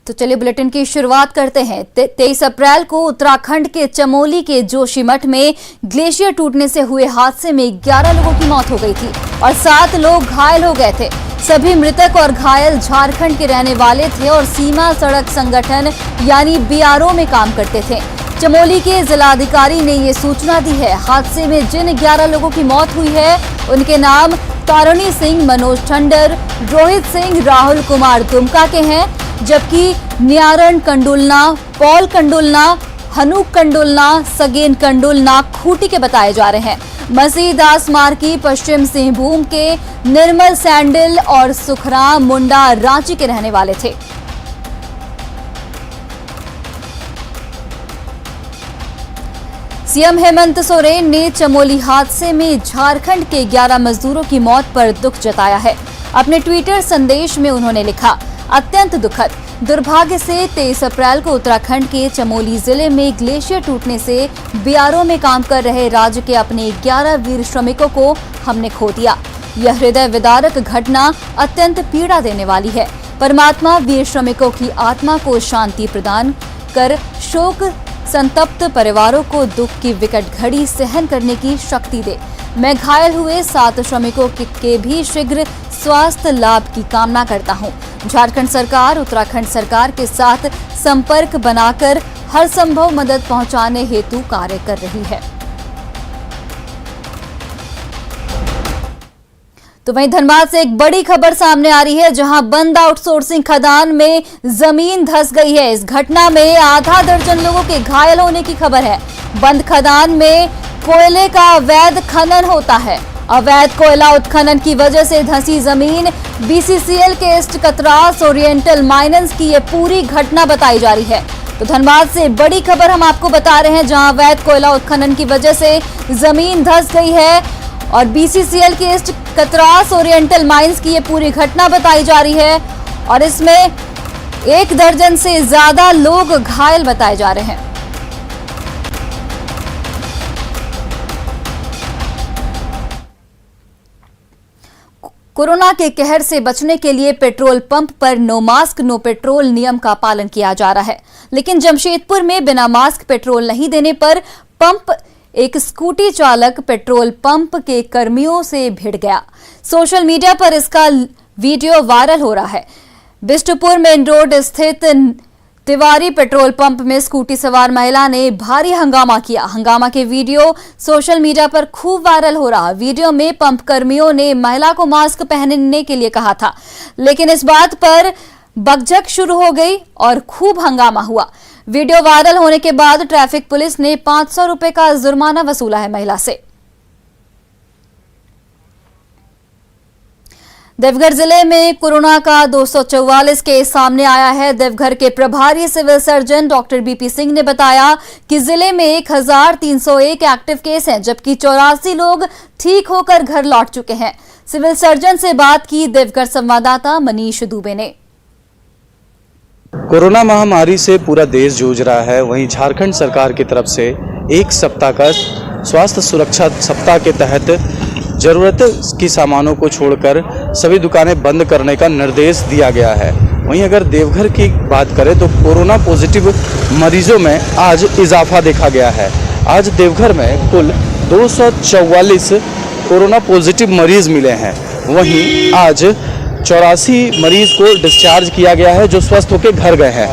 तो चलिए बुलेटिन की शुरुआत करते हैं। 23 अप्रैल को उत्तराखंड के चमोली के जोशीमठ में ग्लेशियर टूटने से हुए हादसे में 11 लोगों की मौत हो गई थी और 7 लोग घायल हो गए थे। सभी मृतक और घायल झारखंड के रहने वाले थे और सीमा सड़क संगठन यानी बीआरओ में काम करते थे। चमोली के जिलाधिकारी ने ये सूचना दी है। हादसे में जिन 11 लोगों की मौत हुई है उनके नाम तारणी सिंह, मनोज ठंडर, रोहित सिंह, राहुल कुमार दुमका के हैं, जबकि न्यारण कंडुलना, पॉल कंडुलना, हनुक कंडुलना, सगेन कंडुलना खूंटी के बताए जा रहे हैं। मसीह दास मार्की पश्चिम सिंहभूम के, निर्मल सैंडल और सुखराम मुंडा रांची के रहने वाले थे। सीएम हेमंत सोरेन ने चमोली हादसे में झारखंड के 11 मजदूरों की मौत पर दुख जताया है। अपने ट्विटर संदेश में उन्होंने लिखा, अत्यंत दुखद दुर्भाग्य से 23 अप्रैल को उत्तराखंड के चमोली जिले में ग्लेशियर टूटने से बीआरओ में काम कर रहे राज्य के अपने 11 वीर श्रमिकों को हमने खो दिया। यह हृदय विदारक घटना अत्यंत पीड़ा देने वाली है। परमात्मा वीर श्रमिकों की आत्मा को शांति प्रदान कर शोक संतप्त परिवारों को दुख की विकट घड़ी सहन करने की शक्ति दे। मैं घायल हुए 7 श्रमिकों के भी शीघ्र स्वास्थ्य लाभ की कामना करता हूं। झारखंड सरकार उत्तराखंड सरकार के साथ संपर्क बनाकर हर संभव मदद पहुंचाने हेतु कार्य कर रही है। तो वहीं धनबाद से एक बड़ी खबर सामने आ रही है, जहां बंद आउटसोर्सिंग खदान में जमीन धंस गई है। इस घटना में आधा दर्जन लोगों के घायल होने की खबर है। बंद खदान में कोयले का अवैध खनन होता है। अवैध कोयला उत्खनन की वजह से धंसी जमीन बीसीसीएल के ईस्ट कतरास ओरिएंटल माइनेंस की ये पूरी घटना बताई जा रही है। तो धनबाद से बड़ी खबर हम आपको बता रहे हैं, जहां अवैध कोयला उत्खनन की वजह से जमीन धंस गई है और बीसीसीएल के ईस्ट कतरास ओरिएंटल माइंस की ये पूरी घटना बताई जा रही है और इसमें 1 दर्जन से ज्यादा लोग घायल बताए जा रहे हैं। कोरोना के कहर से बचने के लिए पेट्रोल पंप पर नो मास्क नो पेट्रोल नियम का पालन किया जा रहा है, लेकिन जमशेदपुर में बिना मास्क पेट्रोल नहीं देने पर पंप एक स्कूटी चालक पेट्रोल पंप के कर्मियों से भिड़ गया। सोशल मीडिया पर इसका वीडियो वायरल हो रहा है। बिष्टुपुर मेन रोड स्थित तिवारी पेट्रोल पंप में स्कूटी सवार महिला ने भारी हंगामा किया। हंगामा के वीडियो सोशल मीडिया पर खूब वायरल हो रहा। वीडियो में पंप कर्मियों ने महिला को मास्क पहनने के लिए कहा था, लेकिन इस बात पर बकझक शुरू हो गई और खूब हंगामा हुआ। वीडियो वायरल होने के बाद ट्रैफिक पुलिस ने 500 रुपए का जुर्माना वसूला है महिला से। देवघर जिले में कोरोना का 244 केस सामने आया है। देवघर के प्रभारी civil surgeon doctor BP Singh ने बताया कि जिले में 1301 एक्टिव केस हैं, जबकि 84 लोग ठीक होकर घर लौट चुके हैं। सिविल सर्जन से बात की देवघर संवाददाता मनीष दुबे ने। कोरोना महामारी से पूरा देश जूझ रहा है, वहीं झारखंड सरकार की तरफ से 1 सप्ताह का स्वास्थ्य सुरक्षा सप्ताह के तहत जरूरत की सामानों को छोड़कर सभी दुकानें बंद करने का निर्देश दिया गया है। वहीं अगर देवघर की बात करें तो कोरोना पॉजिटिव मरीजों में आज इजाफा देखा गया है। आज देवघर में कुल 244 कोरोना पॉजिटिव मरीज मिले हैं। वहीं आज 84 मरीज को डिस्चार्ज किया गया है जो स्वस्थ होकर घर गए हैं।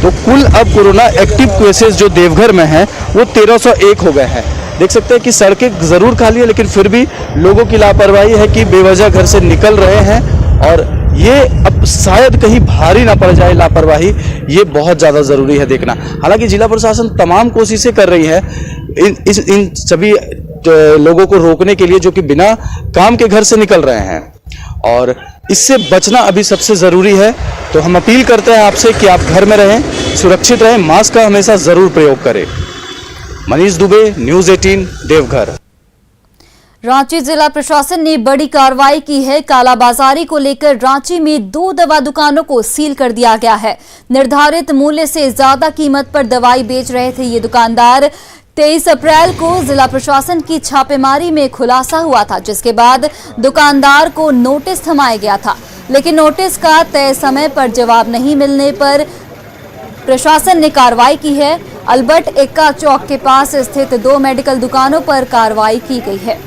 तो कुल अब कोरोना एक्टिव केसेस जो देवघर में हैं वो 1301 हो गए हैं। देख सकते हैं कि सड़कें जरूर खाली है, लेकिन फिर भी लोगों की लापरवाही है कि बेवजह घर से निकल रहे हैं और ये अब शायद कहीं भारी ना पड़ जाए लापरवाही, ये बहुत ज़्यादा ज़रूरी है देखना। हालांकि जिला प्रशासन तमाम कोशिशें कर रही है इन सभी लोगों को रोकने के लिए जो कि बिना काम के घर से निकल रहे हैं, और इससे बचना अभी सबसे ज़रूरी है। तो हम अपील करते हैं आपसे कि आप घर में रहें, सुरक्षित रहें, मास्क का हमेशा ज़रूर प्रयोग करें। मनीष दुबे, न्यूज़ 18 देवघर। रांची जिला प्रशासन ने बड़ी कार्रवाई की है। कालाबाजारी को लेकर रांची में 2 दवा दुकानों को सील कर दिया गया है। निर्धारित मूल्य से ज्यादा कीमत पर दवाई बेच रहे थे ये दुकानदार। 23 अप्रैल को जिला प्रशासन की छापेमारी में खुलासा हुआ था, जिसके बाद दुकानदार को नोटिस थमाया गया था, लेकिन नोटिस का तय समय पर जवाब नहीं मिलने पर प्रशासन ने कार्रवाई की है। अल्बर्ट एक्का चौक के पास स्थित 2 मेडिकल दुकानों पर कार्रवाई की गई है।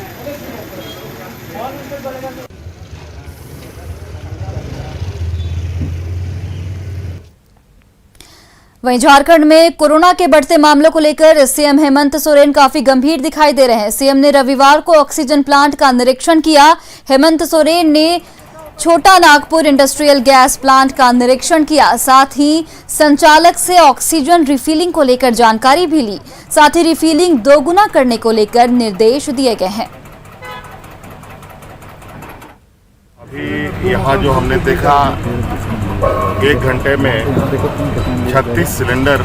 वहीं झारखंड में कोरोना के बढ़ते मामलों को लेकर सीएम हेमंत सोरेन काफी गंभीर दिखाई दे रहे हैं। सीएम ने रविवार को ऑक्सीजन प्लांट का निरीक्षण किया। हेमंत सोरेन ने छोटा नागपुर इंडस्ट्रियल गैस प्लांट का निरीक्षण किया। साथ ही संचालक से ऑक्सीजन रिफिलिंग को लेकर जानकारी भी ली। साथ ही रिफिलिंग दोगुना करने को लेकर निर्देश दिए गए हैं। अभी यहाँ जो हमने देखा 1 घंटे में 36 सिलेंडर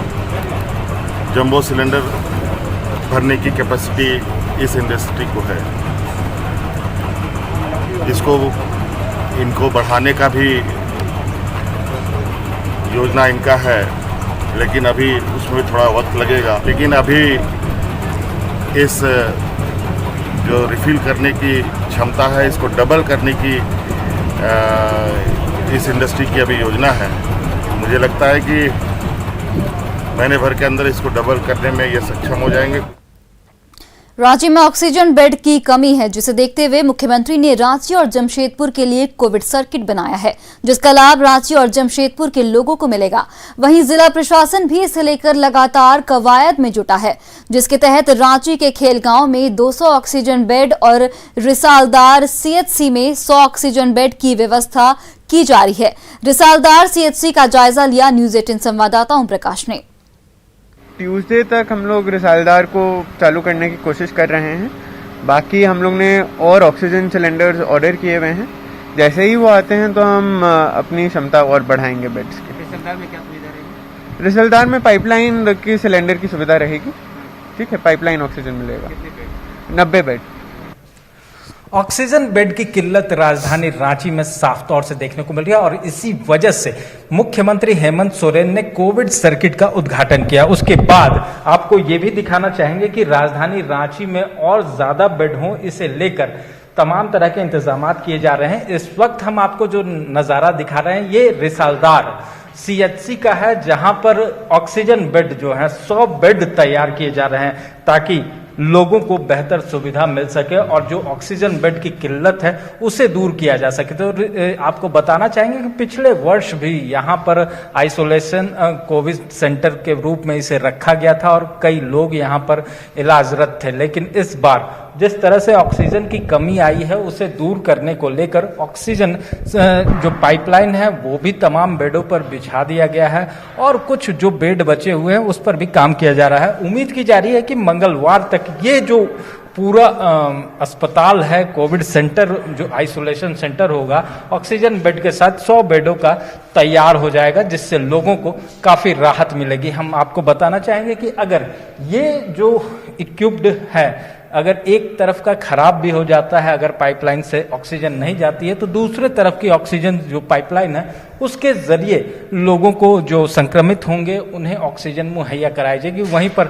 जंबो सिलेंडर भरने की कैपेसिटी इस इंडस्ट्री को है। इनको बढ़ाने का भी योजना इनका है, लेकिन अभी उसमें थोड़ा वक्त लगेगा। लेकिन अभी इस जो रिफिल करने की क्षमता है, इसको डबल करने की इस इंडस्ट्री की अभी योजना है। मुझे लगता है कि महीने भर के अंदर इसको डबल करने में ये सक्षम हो जाएंगे। रांची में ऑक्सीजन बेड की कमी है, जिसे देखते हुए मुख्यमंत्री ने रांची और जमशेदपुर के लिए कोविड सर्किट बनाया है, जिसका लाभ रांची और जमशेदपुर के लोगों को मिलेगा। वहीं जिला प्रशासन भी इसे लेकर लगातार कवायद में जुटा है, जिसके तहत रांची के खेलगांव में 200 ऑक्सीजन बेड और रिसालदार सीएचसी में 100 ऑक्सीजन बेड की व्यवस्था की जा रही है। रिसालदार सीएचसी का जायजा लिया न्यूज 18 संवाददाता ओम प्रकाश ने। ट्यूसडे तक हम लोग रिसालदार को चालू करने की कोशिश कर रहे हैं। बाकी हम लोग ने और ऑक्सीजन सिलेंडर्स ऑर्डर किए हुए हैं। जैसे ही वो आते हैं तो हम अपनी क्षमता और बढ़ाएंगे बेड्स की। रिसालदार में क्या सुविधा रहेगी? रिसालदार में पाइपलाइन की सिलेंडर की सुविधा रहेगी। ठीक है, पाइपलाइन ऑक्सीजन मिलेगा। 90 बेड। ऑक्सीजन बेड की किल्लत राजधानी रांची में साफ तौर से देखने को मिल रही है और इसी वजह से मुख्यमंत्री हेमंत सोरेन ने कोविड सर्किट का उद्घाटन किया। उसके बाद आपको ये भी दिखाना चाहेंगे कि राजधानी रांची में और ज्यादा बेड हों, इसे लेकर तमाम तरह के इंतजाम किए जा रहे हैं। इस वक्त हम आपको जो नजारा दिखा रहे हैं ये रिसालदार सीएचसी का है, जहां पर ऑक्सीजन बेड जो है 100 बेड तैयार किए जा रहे हैं ताकि लोगों को बेहतर सुविधा मिल सके और जो ऑक्सीजन बेड की किल्लत है उसे दूर किया जा सके। तो आपको बताना चाहेंगे कि पिछले वर्ष भी यहाँ पर आइसोलेशन कोविड सेंटर के रूप में इसे रखा गया था और कई लोग यहाँ पर इलाजरत थे, लेकिन इस बार जिस तरह से ऑक्सीजन की कमी आई है उसे दूर करने को लेकर ऑक्सीजन जो पाइपलाइन है वो भी तमाम बेडों पर बिछा दिया गया है और कुछ जो बेड बचे हुए हैं उस पर भी काम किया जा रहा है। उम्मीद की जा रही है कि मंगलवार तक ये जो पूरा अस्पताल है, कोविड सेंटर जो आइसोलेशन सेंटर होगा, ऑक्सीजन बेड के साथ 100 बेडों का तैयार हो जाएगा, जिससे लोगों को काफी राहत मिलेगी। हम आपको बताना चाहेंगे कि अगर ये जो इक्विप्ड है, अगर एक तरफ का खराब भी हो जाता है, अगर पाइपलाइन से ऑक्सीजन नहीं जाती है, तो दूसरे तरफ की ऑक्सीजन जो पाइपलाइन है उसके जरिए लोगों को जो संक्रमित होंगे उन्हें ऑक्सीजन मुहैया कराई जाएगी। वहीं पर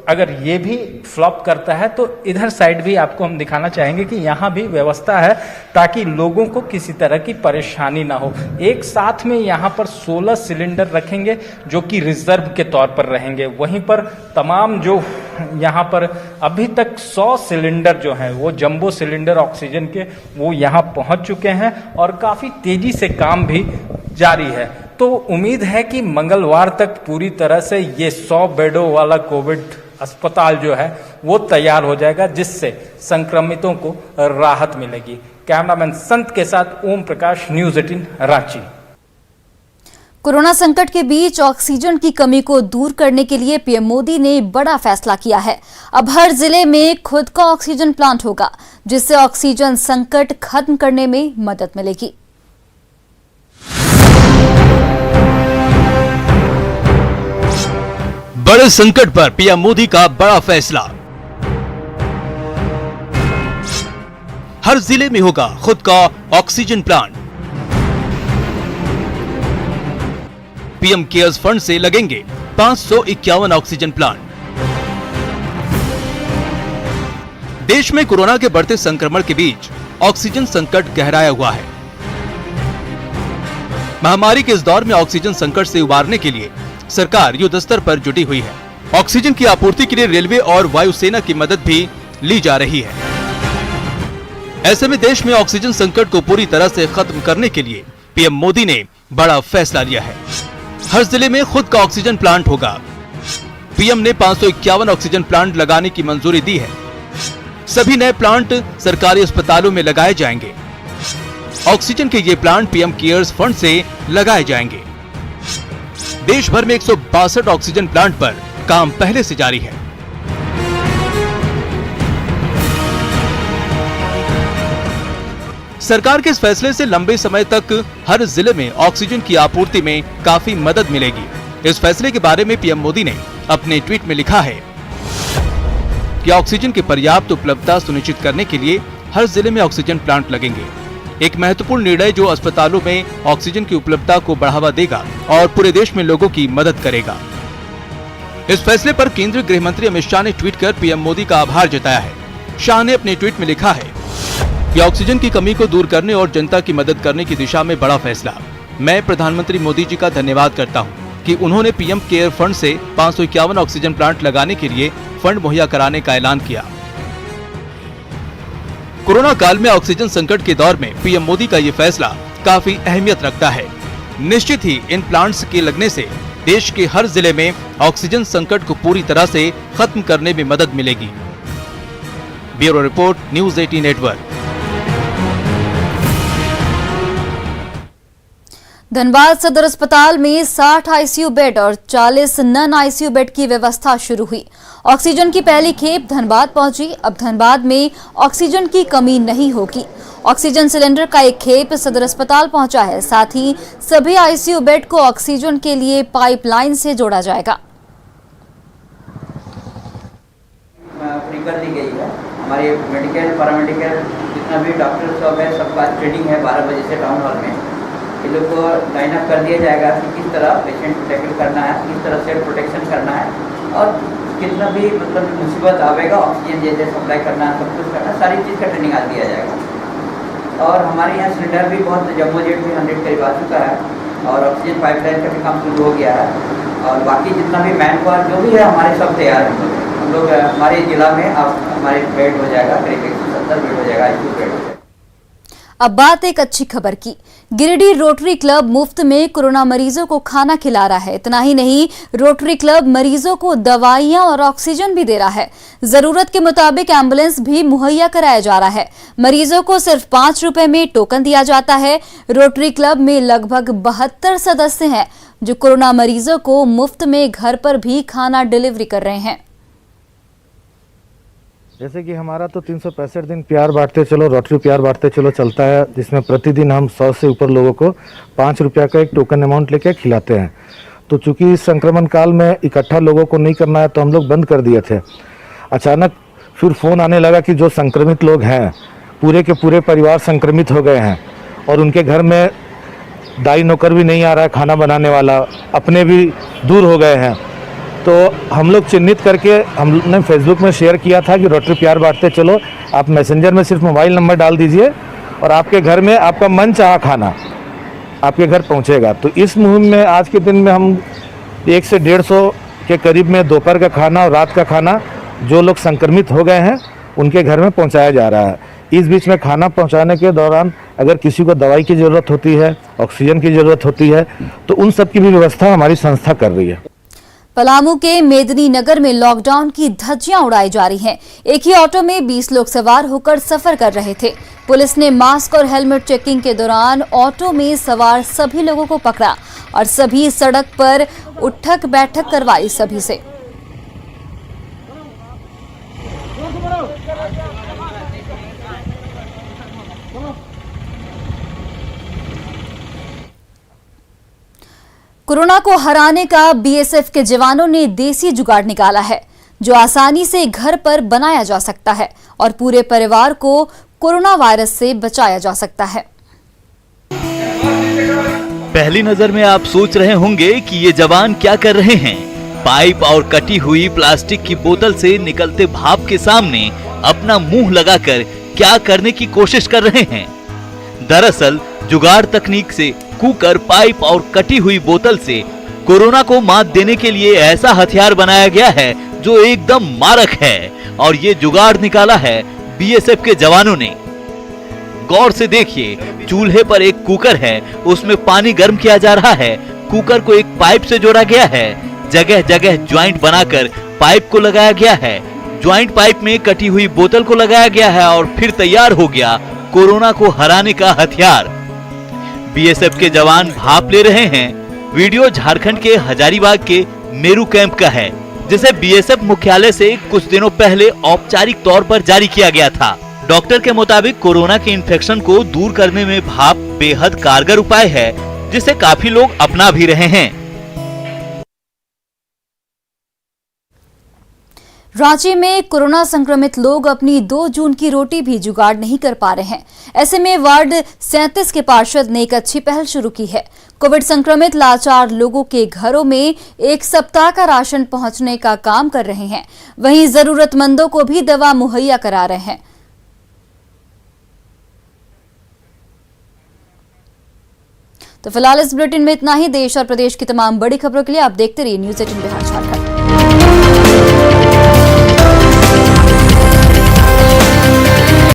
अगर ये भी फ्लॉप करता है तो इधर साइड भी आपको हम दिखाना चाहेंगे कि यहाँ भी व्यवस्था है ताकि लोगों को किसी तरह की परेशानी ना हो। एक साथ में यहाँ पर 16 सिलेंडर रखेंगे जो कि रिजर्व के तौर पर रहेंगे। वहीं पर तमाम जो यहाँ पर अभी तक 100 सिलेंडर जो हैं वो जंबो सिलेंडर ऑक्सीजन के वो यहाँ पहुंच चुके हैं और काफी तेजी से काम भी जारी है। तो उम्मीद है कि मंगलवार तक पूरी तरह से ये 100 बेडों वाला कोविड अस्पताल जो है वो तैयार हो जाएगा, जिससे संक्रमितों को राहत मिलेगी। कैमरामैन संत के साथ ओम प्रकाश, न्यूज 18 रांची। कोरोना संकट के बीच ऑक्सीजन की कमी को दूर करने के लिए पीएम मोदी ने बड़ा फैसला किया है। अब हर जिले में खुद का ऑक्सीजन प्लांट होगा, जिससे ऑक्सीजन संकट खत्म करने में मदद मिलेगी। बड़े संकट पर पीएम मोदी का बड़ा फैसला। हर जिले में होगा खुद का oxygen plant. PM cares fund से लगेंगे 551 ऑक्सीजन प्लांट। देश में कोरोना के बढ़ते संक्रमण के बीच ऑक्सीजन संकट गहराया हुआ है। महामारी के इस दौर में ऑक्सीजन संकट से उबारने के लिए सरकार युद्ध स्तर पर जुटी हुई है। ऑक्सीजन की आपूर्ति के लिए रेलवे और वायुसेना की मदद भी ली जा रही है। ऐसे में देश में ऑक्सीजन संकट को पूरी तरह से खत्म करने के लिए पीएम मोदी ने बड़ा फैसला लिया है। हर जिले में खुद का ऑक्सीजन प्लांट होगा। पीएम ने 551 ऑक्सीजन प्लांट लगाने की मंजूरी दी है। सभी नए प्लांट सरकारी अस्पतालों में लगाए जाएंगे। ऑक्सीजन के ये प्लांट पीएम केयर्स फंड से लगाए जाएंगे। देश भर में 162 ऑक्सीजन प्लांट पर काम पहले से जारी है। सरकार के इस फैसले से लंबे समय तक हर जिले में ऑक्सीजन की आपूर्ति में काफी मदद मिलेगी। इस फैसले के बारे में पीएम मोदी ने अपने ट्वीट में लिखा है कि ऑक्सीजन की पर्याप्त उपलब्धता सुनिश्चित करने के लिए हर जिले में ऑक्सीजन प्लांट लगेंगे। एक महत्वपूर्ण निर्णय जो अस्पतालों में ऑक्सीजन की उपलब्धता को बढ़ावा देगा और पूरे देश में लोगों की मदद करेगा। इस फैसले पर केंद्रीय गृह मंत्री अमित शाह ने ट्वीट कर पीएम मोदी का आभार जताया है। शाह ने अपने ट्वीट में लिखा है कि ऑक्सीजन की कमी को दूर करने और जनता की मदद करने की दिशा में बड़ा फैसला। मैं प्रधानमंत्री मोदी जी का धन्यवाद करता हूं कि उन्होंने पीएम केयर फंड से 551 ऑक्सीजन प्लांट लगाने के लिए फंड मुहैया कराने का ऐलान किया। कोरोना काल में ऑक्सीजन संकट के दौर में पीएम मोदी का ये फैसला काफी अहमियत रखता है। निश्चित ही इन प्लांट्स के लगने से देश के हर जिले में ऑक्सीजन संकट को पूरी तरह से खत्म करने में मदद मिलेगी। Bureau report, news 18 network. Dhanbad सदर अस्पताल में 60 आईसीयू बेड और 40 नॉन आईसीयू बेड की व्यवस्था शुरू हुई। ऑक्सीजन की पहली खेप धनबाद पहुंची। अब धनबाद में ऑक्सीजन की कमी नहीं होगी। ऑक्सीजन सिलेंडर का एक खेप सदर अस्पताल पहुंचा है। साथ ही सभी आईसीयू बेड को ऑक्सीजन के लिए पाइपलाइन से जोड़ा जाएगा। फ्री कर दी गई है। हमारे मेडिकल पैरामेडिकल जितना भी डॉक्टर सब है सबका ट्रेनिंग है 12 बजे से टाउन हॉल में। इन लोग को लाइन अप कर दिया जाएगा कि किस तरह पेशेंट को टैकल करना है, किस तरह से प्रोटेक्शन करना है और कितना भी मतलब मुसीबत आवेगा ऑक्सीजन जैसे सप्लाई करना है, सब कुछ करना है, सारी चीज़ का ट्रेनिंग आ दिया जाएगा। और हमारे यहाँ सिलेंडर भी बहुत जम्बो जेट भी 100 करीब आ चुका है और ऑक्सीजन पाइपलाइन का भी काम शुरू हो गया है। और बाकी जितना भी मैन पावर जो भी है हमारे सब तैयार हैं। हम लोग हमारे जिला में अब हमारे बेड हो जाएगा, करीब 170 बेड हो जाएगा, आईसीयू बेड हो जाएगा। अब बात एक अच्छी खबर की। गिरिडीह रोटरी क्लब मुफ्त में कोरोना मरीजों को खाना खिला रहा है। इतना ही नहीं, रोटरी क्लब मरीजों को दवाइयां और ऑक्सीजन भी दे रहा है। जरूरत के मुताबिक एम्बुलेंस भी मुहैया कराया जा रहा है। मरीजों को सिर्फ 5 रुपए में टोकन दिया जाता है। रोटरी क्लब में लगभग 72 सदस्य हैं जो कोरोना मरीजों को मुफ्त में घर पर भी खाना डिलीवरी कर रहे हैं। जैसे कि हमारा तो 365 दिन प्यार बांटते चलो, रोटरी प्यार बांटते चलो चलता है, जिसमें प्रतिदिन हम 100 से ऊपर लोगों को 5 रुपया का एक टोकन अमाउंट लेके खिलाते हैं। तो चूंकि इस संक्रमण काल में इकट्ठा लोगों को नहीं करना है तो हम लोग बंद कर दिए थे। अचानक फिर फ़ोन आने लगा कि जो संक्रमित लोग हैं पूरे के पूरे परिवार संक्रमित हो गए हैं और उनके घर में दाई नौकर भी नहीं आ रहा है खाना बनाने वाला, अपने भी दूर हो गए हैं। तो हम लोग चिन्हित करके हमने फेसबुक में शेयर किया था कि रोटरी प्यार बांटते चलो, आप मैसेंजर में सिर्फ मोबाइल नंबर डाल दीजिए और आपके घर में आपका मन चाहा खाना आपके घर पहुंचेगा। तो इस मुहिम में आज के दिन में हम 100 से 150 के करीब में दोपहर का खाना और रात का खाना जो लोग संक्रमित हो गए हैं उनके घर में पहुंचाया जा रहा है। इस बीच में खाना पहुंचाने के दौरान अगर किसी को दवाई की ज़रूरत होती है, ऑक्सीजन की ज़रूरत होती है, तो उन सब की भी व्यवस्था हमारी संस्था कर रही है। पलामू के मेदिनी नगर में लॉकडाउन की धज्जियां उड़ाई जा रही हैं। एक ही ऑटो में 20 लोग सवार होकर सफर कर रहे थे। पुलिस ने मास्क और हेलमेट चेकिंग के दौरान ऑटो में सवार सभी लोगों को पकड़ा और सभी सड़क पर उठक बैठक करवाई सभी से। कोरोना को हराने का बीएसएफ के जवानों ने देसी जुगाड़ निकाला है जो आसानी से घर पर बनाया जा सकता है और पूरे परिवार को कोरोना वायरस से बचाया जा सकता है। पहली नजर में आप सोच रहे होंगे कि ये जवान क्या कर रहे हैं। पाइप और कटी हुई प्लास्टिक की बोतल से निकलते भाप के सामने अपना मुंह लगाकर क्या करने की कोशिश कर रहे हैं। दरअसल जुगाड़ तकनीक से कुकर पाइप और कटी हुई बोतल से कोरोना को मात देने के लिए ऐसा हथियार बनाया गया है जो एकदम मारक है, और ये जुगाड़ निकाला है बीएसएफ के जवानों ने। गौर से देखिए, चूल्हे पर एक कुकर है, उसमें पानी गर्म किया जा रहा है। कुकर को एक पाइप से जोड़ा गया है, जगह जगह ज्वाइंट बनाकर पाइप को लगाया गया है। ज्वाइंट पाइप में कटी हुई बोतल को लगाया गया है और फिर तैयार हो गया कोरोना को हराने का हथियार। बीएसएफ के जवान भाप ले रहे हैं। वीडियो झारखंड के हजारीबाग के मेरू कैंप का है, जिसे बीएसएफ मुख्यालय से कुछ दिनों पहले औपचारिक तौर पर जारी किया गया था। डॉक्टर के मुताबिक कोरोना के इन्फेक्शन को दूर करने में भाप बेहद कारगर उपाय है, जिसे काफी लोग अपना भी रहे हैं। रांची में कोरोना संक्रमित लोग अपनी 2 जून की रोटी भी जुगाड़ नहीं कर पा रहे हैं। ऐसे में वार्ड 37 के पार्षद ने एक अच्छी पहल शुरू की है। कोविड संक्रमित लाचार लोगों के घरों में 1 सप्ताह का राशन पहुंचने का काम कर रहे हैं। वहीं जरूरतमंदों को भी दवा मुहैया करा रहे हैं। तो फिलहाल इस बुलेटिन में इतना ही। देश और प्रदेश की तमाम बड़ी खबरों के लिए आप देखते रहिए न्यूज़ 18 बिहार झारखंड।